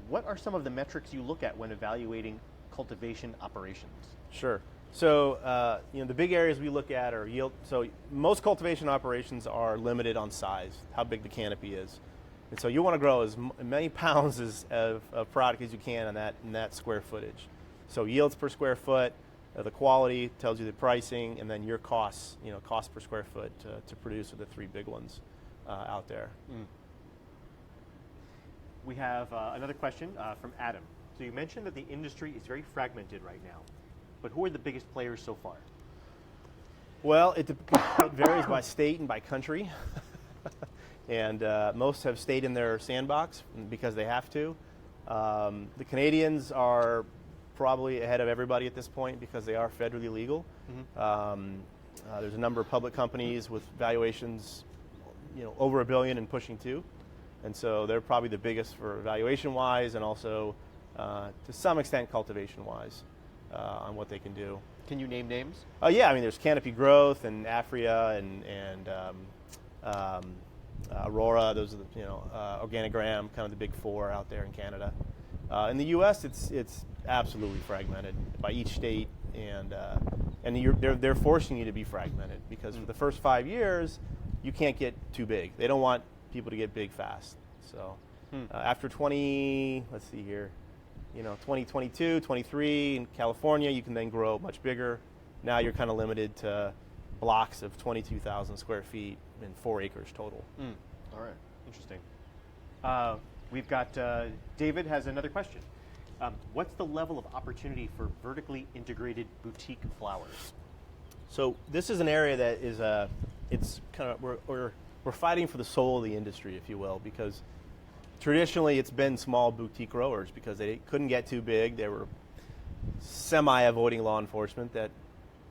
What are some of the metrics you look at when evaluating cultivation operations? Sure. So, the big areas we look at are yield. So most cultivation operations are limited on size, how big the canopy is. And so you want to grow as many pounds of product as you can in that square footage. So yields per square foot, the quality tells you the pricing, and then your costs, cost per square foot to produce are the three big ones out there. We have another question from Adam. So you mentioned that the industry is very fragmented right now, but who are the biggest players so far? Well, it varies by state and by country. And most have stayed in their sandbox because they have to. The Canadians are probably ahead of everybody at this point because they are federally legal. There's a number of public companies with valuations, over $1 billion and pushing $2 billion. And so they're probably the biggest for valuation-wise and also to some extent cultivation-wise on what they can do. Can you name names? Yeah, I mean, there's Canopy Growth and Afria and Aurora. Those are the Organigram, kind of the big four out there in Canada. In the U.S., it's absolutely fragmented by each state, and they're forcing you to be fragmented because for the first 5 years, you can't get too big. They don't want people to get big fast. So after 2022, 23 in California, you can then grow much bigger. Now you're kind of limited to blocks of 22,000 square feet and 4 acres total. All right, interesting. We've got, David has another question. What's the level of opportunity for vertically integrated boutique flowers? So this is an area that is, it's kind of, we're fighting for the soul of the industry, if you will, because traditionally it's been small boutique growers because they couldn't get too big. They were semi-avoiding law enforcement that,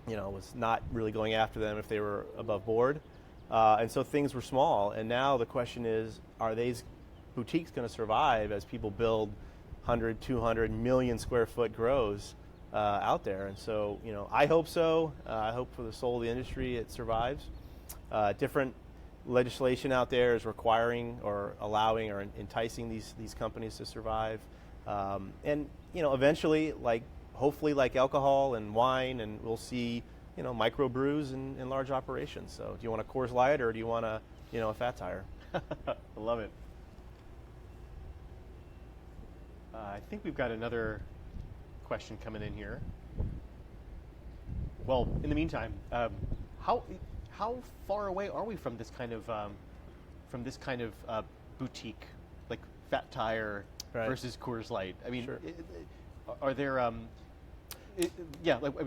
was not really going after them if they were above board. And so things were small. And now the question is, are these boutiques going to survive as people build 100, 200 million square foot grows out there? And so, I hope so. I hope for the soul of the industry it survives. Different legislation out there is requiring or allowing or enticing these companies to survive. And, eventually, hopefully like alcohol and wine, and we'll see, microbrews in large operations. So do you want a Coors Light or do you want a fat tire? I love it. I think we've got another question coming in here. Well, in the meantime, how far away are we from this kind of boutique, like fat tire versus Coors Light? I mean, sure. Are there?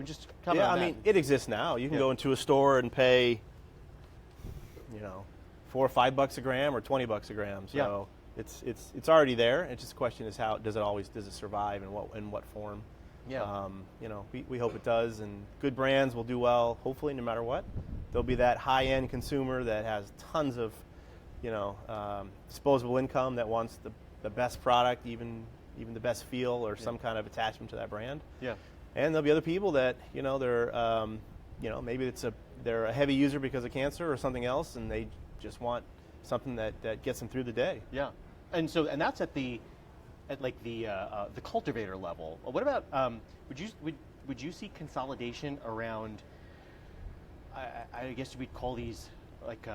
Just comment on that. I mean, it exists now. You can go into a store and pay, $4 or $5 a gram or $20 a gram. So it's already there. It's just a question is how does it survive and in what form? Yeah. We hope it does, and good brands will do well. Hopefully, no matter what, there'll be that high-end consumer that has tons of, disposable income that wants the best product, even the best feel or some kind of attachment to that brand. Yeah. And there'll be other people that they're maybe they're a heavy user because of cancer or something else, and they just want something that gets them through the day. Yeah, and that's at the cultivator level. What about would would you see consolidation around? I guess we'd call these like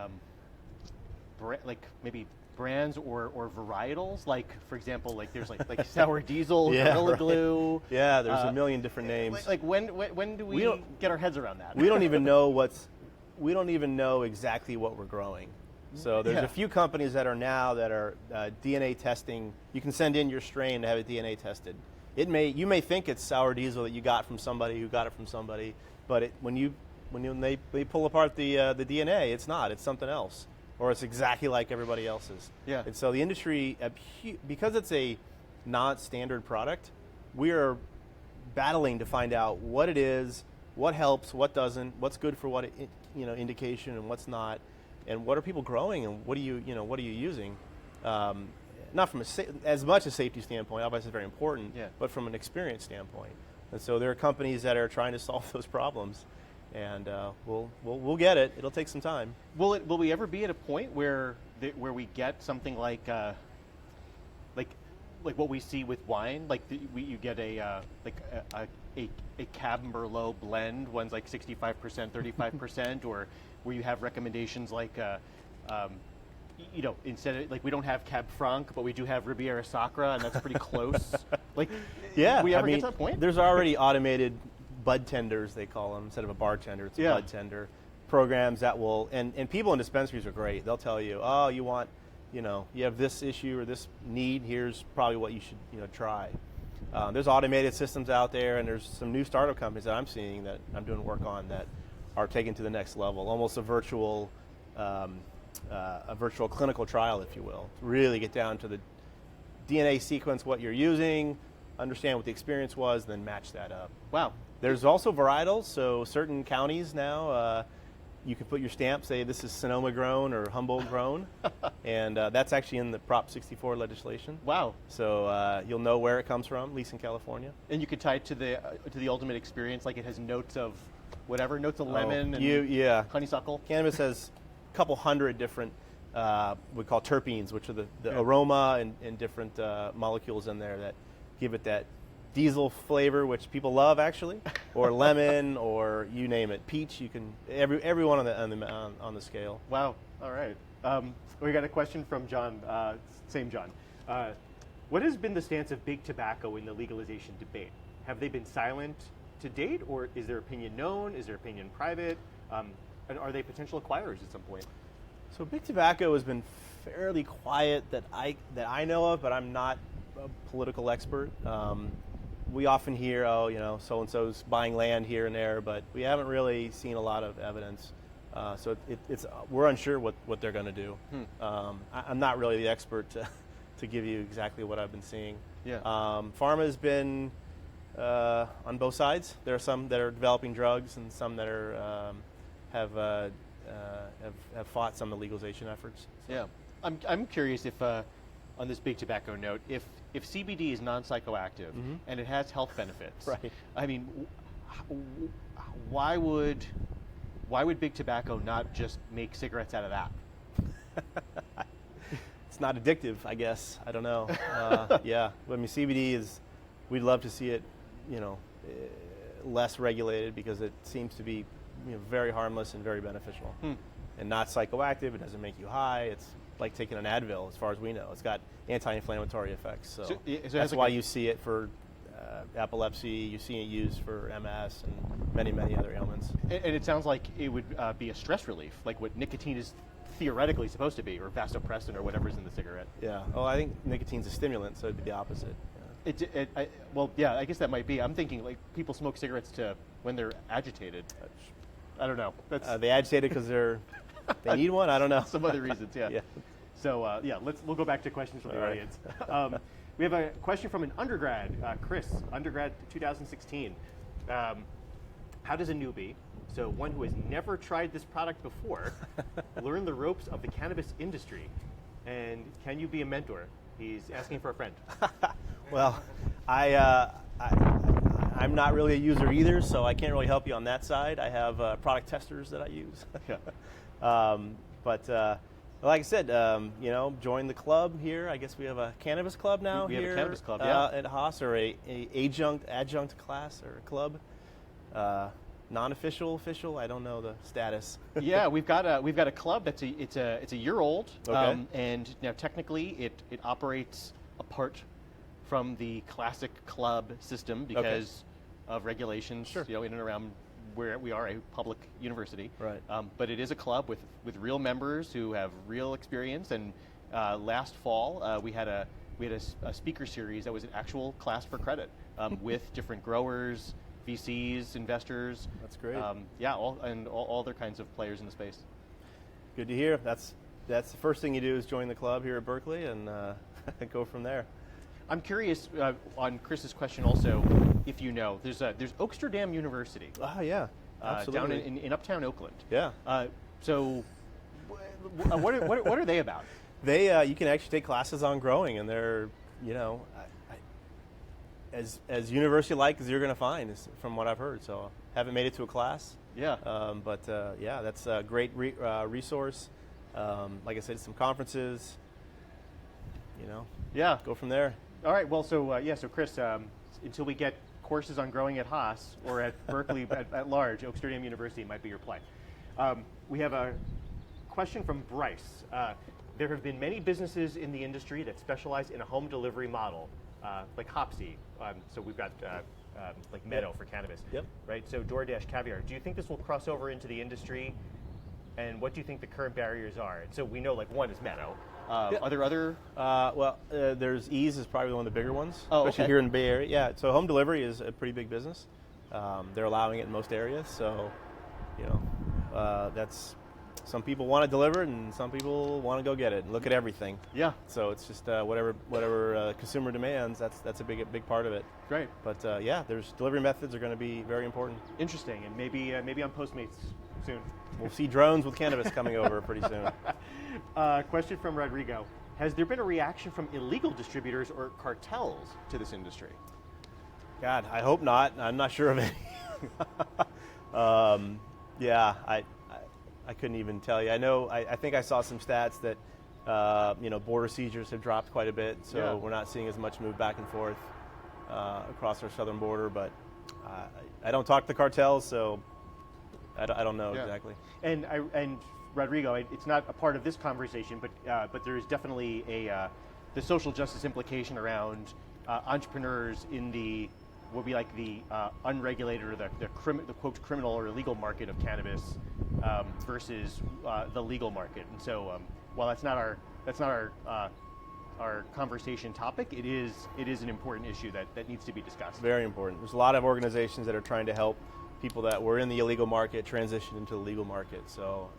maybe brands or varietals. Like for example, like there's like sour diesel, Yeah, Gorilla right. Glue. Yeah, there's a million different names. Like when do we get our heads around that? We don't even know exactly what we're growing. So there's a few companies that are DNA testing. You can send in your strain to have it DNA tested. You may think it's sour diesel that you got from somebody who got it from somebody, but when they pull apart the DNA, it's not. It's something else, or it's exactly like everybody else's. Yeah. And so the industry, because it's a non-standard product, we are battling to find out what it is, what helps, what doesn't, what's good for what indication and what's not, and what are people growing and what are you using. Not from as much a safety standpoint, obviously it's very important, but from an experience standpoint. And so there are companies that are trying to solve those problems, and we'll get it. It'll take some time. Will we ever be at a point where we get something like what we see with wine, like you get a Cab Merlot blend, one's like 65%, 35%, or where you have recommendations like. Instead of like we don't have Cab Franc, but we do have Riviera Sacra, and that's pretty close. Like, we ever get to that point? There's already automated bud tenders, they call them, instead of a bartender, it's a bud tender programs that will, and people in dispensaries are great. They'll tell you, oh, you want, you have this issue or this need. Here's probably what you should, try. There's automated systems out there, and there's some new startup companies that I'm seeing that I'm doing work on that are taken to the next level, almost a virtual clinical trial, if you will, to really get down to the DNA sequence, what you're using, understand what the experience was, then match that up. Wow. There's also varietals, so certain counties now, you can put your stamp, say this is Sonoma grown or Humboldt grown, and that's actually in the Prop 64 legislation. Wow. So you'll know where it comes from, at least in California. And you could tie it to the ultimate experience, like it has notes of whatever, notes of lemon honeysuckle. Cannabis has a couple hundred different, we call terpenes, which are the aroma and different molecules in there that give it that diesel flavor, which people love actually, or lemon, or you name it, peach. You can everyone on the scale. Wow. All right. We got a question from John. Same John. What has been the stance of big tobacco in the legalization debate? Have they been silent to date, or is their opinion known? Is their opinion private? And are they potential acquirers at some point? So big tobacco has been fairly quiet that I know of, but I'm not a political expert. We often hear, so and so's buying land here and there, but we haven't really seen a lot of evidence. So we're unsure what they're going to do. I'm not really the expert to give you exactly what I've been seeing. Yeah. Pharma has been on both sides. There are some that are developing drugs, and some that are have fought some of the legalization efforts. So. Yeah, I'm curious if on this big tobacco note, if CBD is non-psychoactive and it has health benefits, right? I mean, why would big tobacco not just make cigarettes out of that? It's not addictive, I guess. I don't know. Yeah, I mean, CBD is. We'd love to see it, less regulated because it seems to be, very harmless and very beneficial, and not psychoactive. It doesn't make you high. It's like taking an Advil, as far as we know. It's got anti-inflammatory effects. So that's why you see it for epilepsy. You see it used for MS and many, many other ailments. And it sounds like it would be a stress relief, like what nicotine is theoretically supposed to be, or vasopressin, or whatever's in the cigarette. Yeah. Oh, I think nicotine's a stimulant, so it'd be the opposite. Yeah. I guess that might be. I'm thinking like people smoke cigarettes when they're agitated. I don't know. They agitated because they need one. I don't know. Some other reasons, yeah. Yeah. So we'll go back to questions from the audience. We have a question from an undergrad, Chris, undergrad 2016. How does a newbie, so one who has never tried this product before, learn the ropes of the cannabis industry? And can you be a mentor? He's asking for a friend. Well, I'm not really a user either, so I can't really help you on that side. I have product testers that I use. But like I said, join the club here. I guess we have a cannabis club now. We here have a cannabis club, at Haas, or a adjunct class or club. non-official, official. I don't know the status. Yeah, we've got a club that's it's a year old, Okay. and now technically it operates apart from the classic club system because of regulations. Sure. You know, in and around where we are a public university. Right. But it is a club with real members who have real experience. And last fall we had a speaker series that was an actual class for credit with different growers, VCs, investors. That's great. Yeah, all other kinds of players in the space. Good to hear. That's the first thing you do is join the club here at Berkeley and go from there. I'm curious on Chris's question also, if you know, there's Oaksterdam University Oh yeah, absolutely. down in uptown Oakland. Yeah. So what are they about? They you can actually take classes on growing, and they're as university-like as you're going to find, from what I've heard. So haven't made it to a class. Yeah. But yeah, that's a great resource. Like I said, some conferences. Yeah. Go from there. All right. Well, so Chris, until we get courses on growing at Haas or at Berkeley at large, Oaksterdam University might be your play. We have a question from Bryce. There have been many businesses in the industry that specialize in a home delivery model, like Hopsy. So we've got like Meadow for cannabis. Yep. Right. So DoorDash, Caviar. Do you think this will cross over into the industry? And what do you think the current barriers are? So we know like one is Meadow. Are there other? There's Ease is probably one of the bigger ones, Oh, especially okay. here in the Bay Area. Yeah, so home delivery is a pretty big business. They're allowing it in most areas, so that's some people want it delivered and some people want to go get it and look at everything. Yeah. So it's just whatever consumer demands. That's a big part of it. Great. But yeah, there's delivery methods are going to be very important. Interesting, and maybe on Postmates soon. We'll see drones with cannabis coming over pretty soon. Question from Rodrigo: has there been a reaction from illegal distributors or cartels to this industry? God, I hope not. I'm not sure of any. Yeah, I couldn't even tell you. I know. I think I saw some stats that border seizures have dropped quite a bit, so Yeah. we're not seeing as much move back and forth across our southern border. But I don't talk to cartels, so I don't know exactly. And Rodrigo, it's not a part of this conversation, but there is definitely the social justice implication around entrepreneurs in the what would be like the unregulated or the quote criminal or illegal market of cannabis versus the legal market. And so while that's not our conversation topic, it is an important issue that needs to be discussed. Very important. There's a lot of organizations that are trying to help people that were in the illegal market transition into the legal market. So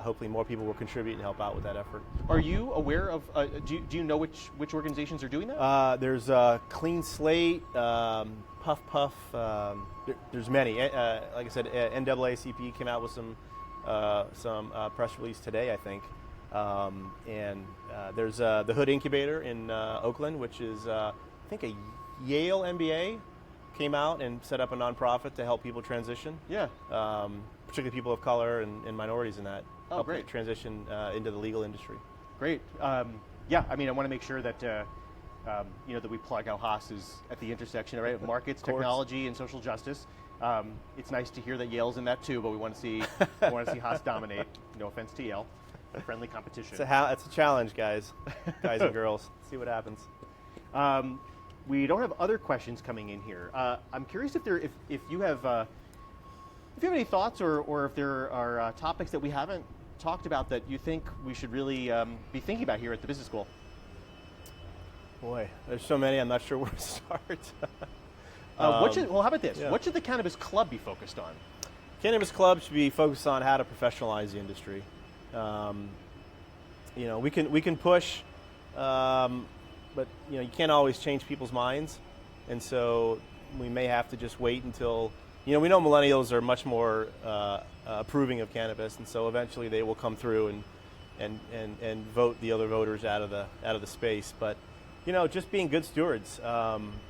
hopefully more people will contribute and help out with that effort. Are you aware of? Do you know which organizations are doing that? There's Clean Slate, Puff Puff. There's many. Like I said, NAACP came out with some press release today, I think. And there's the Hood Incubator in Oakland, which is I think a Yale MBA came out and set up a nonprofit to help people transition. Yeah. Particularly people of color and minorities in that. Oh, help great. Transition into the legal industry. Great. Yeah, I mean, I want to make sure that that we plug how Haas is at the intersection, right, of markets, technology, and social justice. It's nice to hear that Yale's in that too, but we want to see Haas dominate. No offense to Yale, friendly competition. It's a challenge, guys and girls. See what happens. We don't have other questions coming in here. I'm curious if you have any thoughts or if there are topics that we haven't talked about that you think we should really be thinking about here at the business school. Boy, there's so many. I'm not sure where to start. How about this? Yeah. What should the Cannabis Club be focused on? Cannabis Club should be focused on how to professionalize the industry. We can push, but you can't always change people's minds, and so we may have to just wait until we know millennials are much more approving of cannabis, and so eventually they will come through and vote the other voters out of the space. But just being good stewards.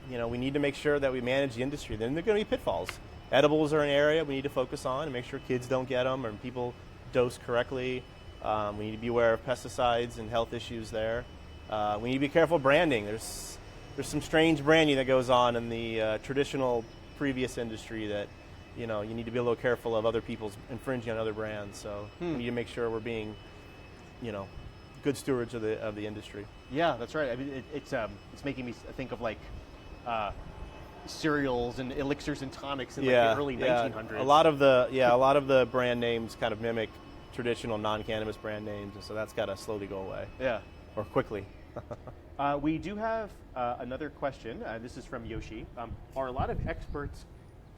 We need to make sure that we manage the industry. Then there are going to be pitfalls. Edibles are an area we need to focus on and make sure kids don't get them or people dose correctly. We need to be aware of pesticides and health issues there. We need to be careful of branding. There's some strange branding that goes on in the traditional previous industry that, you need to be a little careful of other people's infringing on other brands. So we need to make sure we're being, good stewards of the industry. Yeah, that's right. I mean, it's making me think of like cereals and elixirs and tonics in like the early 1900s. A lot of the brand names kind of mimic traditional non-cannabis brand names, and so that's got to slowly go away. Yeah, or quickly. We do have another question. This is from Yoshi. Are a lot of experts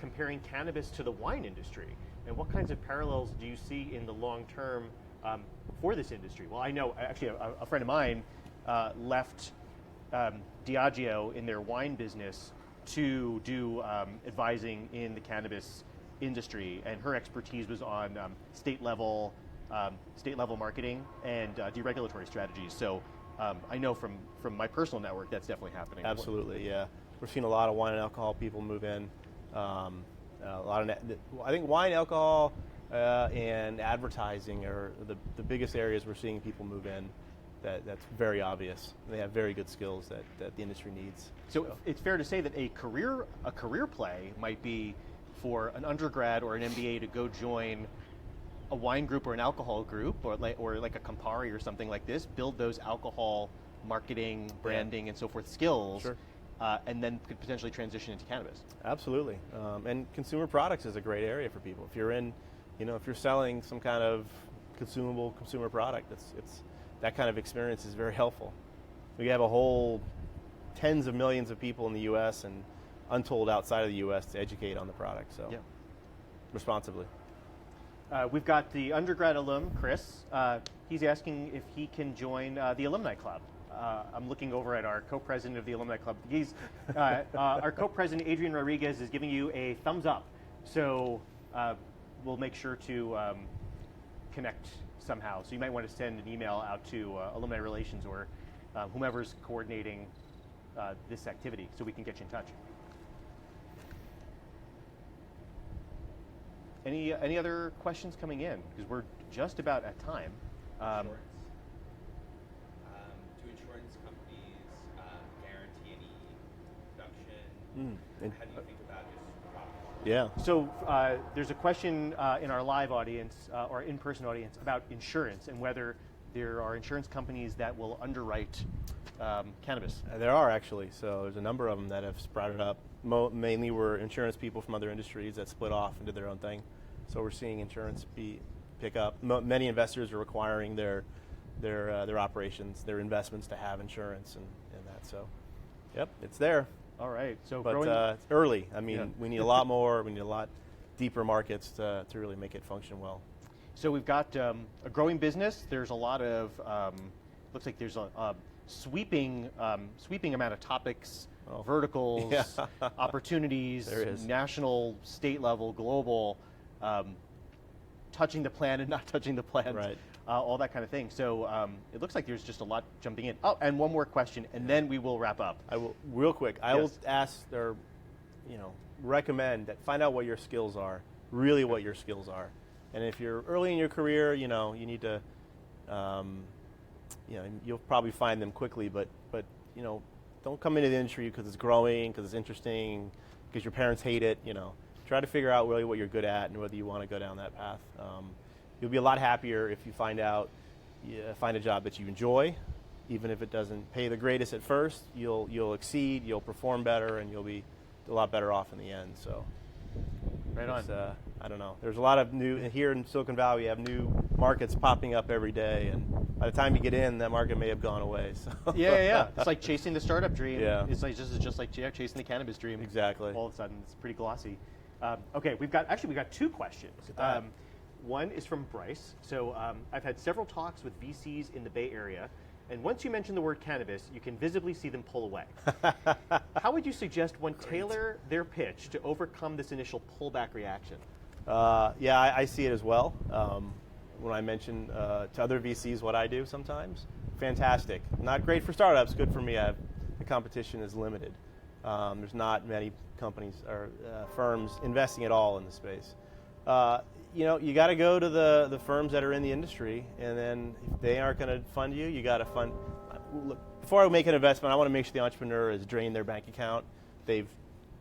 comparing cannabis to the wine industry, and what kinds of parallels do you see in the long term for this industry? Well, I know actually a friend of mine left Diageo in their wine business to do advising in the cannabis industry, and her expertise was on state level marketing and deregulatory strategies. So I know from my personal network that's definitely happening. Absolutely, yeah. We're seeing a lot of wine and alcohol people move in. A lot of I think wine, alcohol, and advertising are the biggest areas we're seeing people move in. That's very obvious. They have very good skills that the industry needs. So it's fair to say that a career play might be for an undergrad or an MBA to go join a wine group or an alcohol group or like a Campari or something like this, build those alcohol marketing, branding, and so forth skills. Sure. And then could potentially transition into cannabis. Absolutely, and consumer products is a great area for people. If you're in, if you're selling some kind of consumable consumer product, it's that kind of experience is very helpful. We have a whole tens of millions of people in the U.S. and untold outside of the U.S. to educate on the product. So, responsibly. We've got the undergrad alum, Chris. He's asking if he can join the alumni club. I'm looking over at our co-president of the alumni club. Our co-president, Adrian Rodriguez, is giving you a thumbs up. So we'll make sure to connect somehow. So you might want to send an email out to alumni relations or whomever's coordinating this activity so we can get you in touch. Any other questions coming in? Because we're just about at time. Insurance. Do insurance companies guarantee any production? How do you think about just product? Yeah. So there's a question in our live audience or in-person audience about insurance and whether there are insurance companies that will underwrite cannabis. There are actually. So there's a number of them that have sprouted up. Mainly were insurance people from other industries that split off and did their own thing. So we're seeing insurance pick up. Many investors are requiring their operations, their investments to have insurance and that. So, yep, it's there. All right. So, but it's early. I mean, we need a lot more. We need a lot deeper markets to really make it function well. So we've got a growing business. There's a lot of looks like there's a sweeping amount of topics, verticals, opportunities, national, state level, global, touching the plant and not touching the plant, right. All that kind of thing. So it looks like there's just a lot jumping in. Oh, and one more question, and then we will wrap up. I will real quick. I will ask or recommend that find out what your skills are, really what your skills are, and if you're early in your career, you need to, you'll probably find them quickly, but don't come into the industry because it's growing, because it's interesting, because your parents hate it. Try to figure out really what you're good at and whether you want to go down that path. You'll be a lot happier if you find a job that you enjoy, even if it doesn't pay the greatest at first. You'll exceed, you'll perform better, and you'll be a lot better off in the end. So, right on. I don't know. There's a lot of here in Silicon Valley. You have new markets popping up every day, and by the time you get in, that market may have gone away. So. Yeah. It's like chasing the startup dream. Yeah. It's like just like chasing the cannabis dream. Exactly. All of a sudden, it's pretty glossy. Okay, we've got two questions. One is from Bryce. So I've had several talks with VCs in the Bay Area, and once you mention the word cannabis, you can visibly see them pull away. How would you suggest one tailor their pitch to overcome this initial pullback reaction? I see it as well. When I mention to other VCs what I do sometimes, fantastic. Not great for startups, good for me. The competition is limited. There's not many companies or firms investing at all in the space. You got to go to the firms that are in the industry, and then if they aren't going to fund you, you got to fund. Look, before I make an investment, I want to make sure the entrepreneur has drained their bank account, they've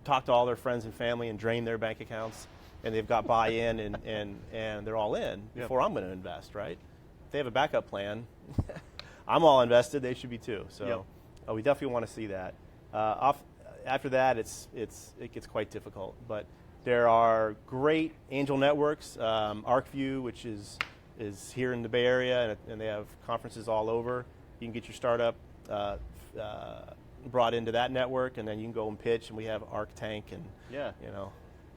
talked to all their friends and family and drained their bank accounts, and they've got buy-in and they're all in before I'm going to invest, right? If they have a backup plan, I'm all invested, they should be too. So we definitely want to see that. After that, it gets quite difficult. But there are great angel networks, ArcView, which is here in the Bay Area, and they have conferences all over. You can get your startup brought into that network, and then you can go and pitch. And we have Arc Tank, and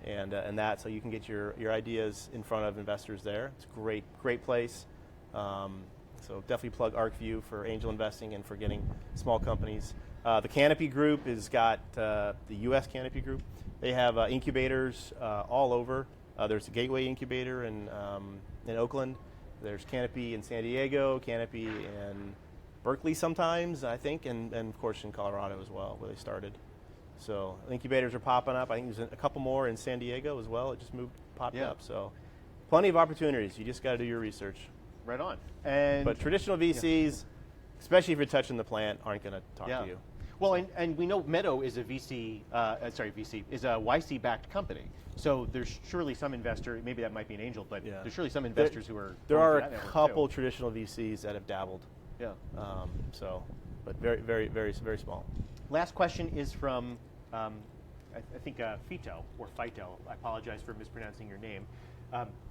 and that, so you can get your ideas in front of investors there. It's a great place. So definitely plug ArcView for angel investing and for getting small companies. The Canopy Group has got the U.S. Canopy Group. They have incubators all over. There's a Gateway Incubator in Oakland. There's Canopy in San Diego, Canopy in Berkeley sometimes, I think, and of course in Colorado as well, where they started. So incubators are popping up. I think there's a couple more in San Diego as well. It just popped up. So plenty of opportunities. You just got to do your research. Right on. But traditional VCs, especially if you're touching the plant, aren't going to talk to you. Well, and we know Meadow is a is a YC-backed company. So there's surely some investor, maybe that might be an angel, but there's surely some investors who are. There are a couple traditional VCs that have dabbled. Yeah. But very, very, very, very small. Last question is from, I think Fito or Fito. I apologize for mispronouncing your name.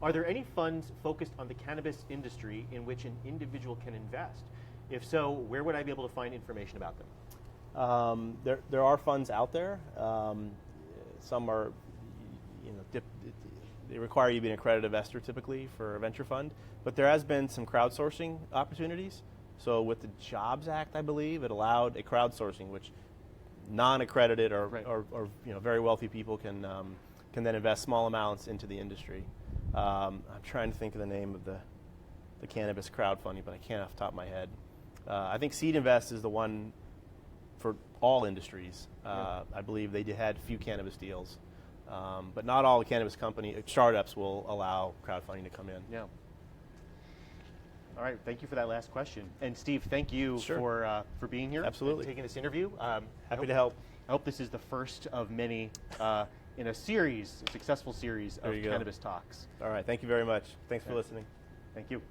Are there any funds focused on the cannabis industry in which an individual can invest? If so, where would I be able to find information about them? There are funds out there. Some are, they require you to be an accredited investor typically for a venture fund. But there has been some crowdsourcing opportunities. So with the Jobs Act, I believe, it allowed a crowdsourcing, which non-accredited or very wealthy people can then invest small amounts into the industry. I'm trying to think of the name of the cannabis crowdfunding, but I can't off the top of my head. I think Seed Invest is the one for all industries. I believe they had a few cannabis deals, but not all the cannabis startups will allow crowdfunding to come in. Yeah. All right, thank you for that last question. And Steve, thank you for being here. Absolutely. And taking this interview. Happy to help. I hope this is the first of many in a successful series of cannabis talks. All right, thank you very much. Thanks for listening. Thank you.